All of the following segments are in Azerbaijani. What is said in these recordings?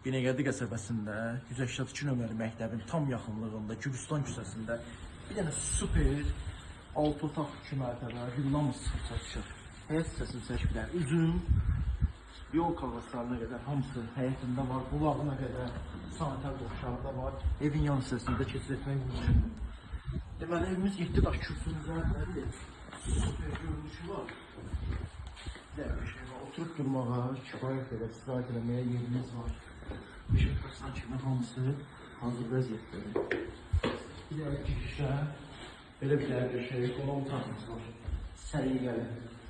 Binəqədi qəsəbəsində 182 nömrəli məktəbin tam yaxınlığında Gürcistan küçəsində bir dənə super 6 otaq 2 mərtəbə villamız satışır. Həyət hissəsini çəkiblər. Üzüm, yol kavaslarına qədər hamısı həyətində var. Bulağına qədər sanitar boşluqda var. Evin yan hissəsində keçid etmək mümkündür. Deməli evimiz 7 daş kürsünün üzərindədir. Super görünüşü var. Oturup durmağa, kifayət qədər istirahət eləməyə yerimiz var. İşıqlarsan kimi hamısı hazır vəziyyətləri. Bir də girişdə belə bir dərdə şey, qonaq otağımız var. Səliqəli,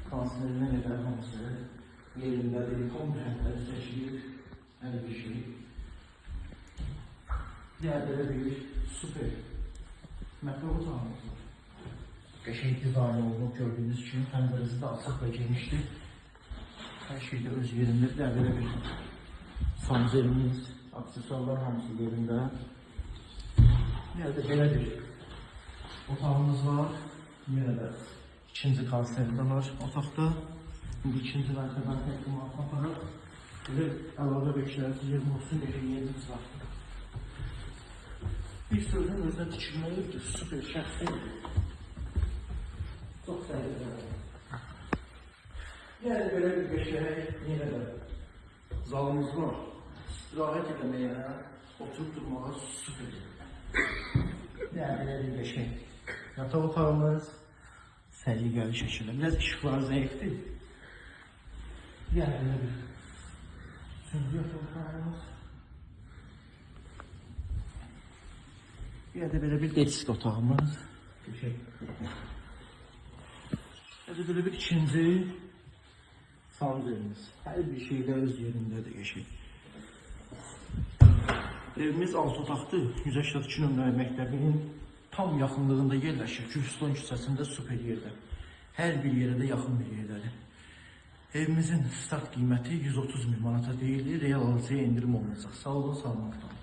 konserlərinə qədər hamısı yerindədir, komponentləri seçilir, hər bir şey. Bir də bir super mətbəx otağımız var. Qəşəng dizayn olunub, gördüyünüz kimi pəncərəsi də açıq və genişdir. Hər şey də öz yerində, belə bir sanzerimiz, aksesuarlar hamısı yerində. Yerdə belə bir otağımız var. Yenə də ikinci konserdə var otaqda. İndi ikinci mərtəbəni təqdimatına aparaq. Belə əlavə beklərimiz yerim olsun, belə yerimiz var. Bir sözün özünə tikilməlidir, super şəxsidir. Çox səhiyyə. Yəni belə bir qəşəng, yenə də zalımız var. İstirahət etməyə, oturup durmağa süperdir. Yəni belə bir qəşəng. Yataq otağımız səliqəli şəkildə. Biraz işıqlar zəifdir. Yəni belə bir sündü yataq otağımız. Bir də belə bir desk otağımız. Böyle bir ikinci sanzerimiz. Hər bir şeydə öz yerindədir qəşəng. Evimiz 6 otaqdır. 182 nömrəli məktəbin tam yaxınlığında yerləşir. Gürcistan küçəsində super yerdə. Hər bir yerə də yaxın bir yerdədir. Evimizin start qiyməti 130 min manata deyilir. Real alıcıya indirim olunacaq. Sağ olun, salamat qalın.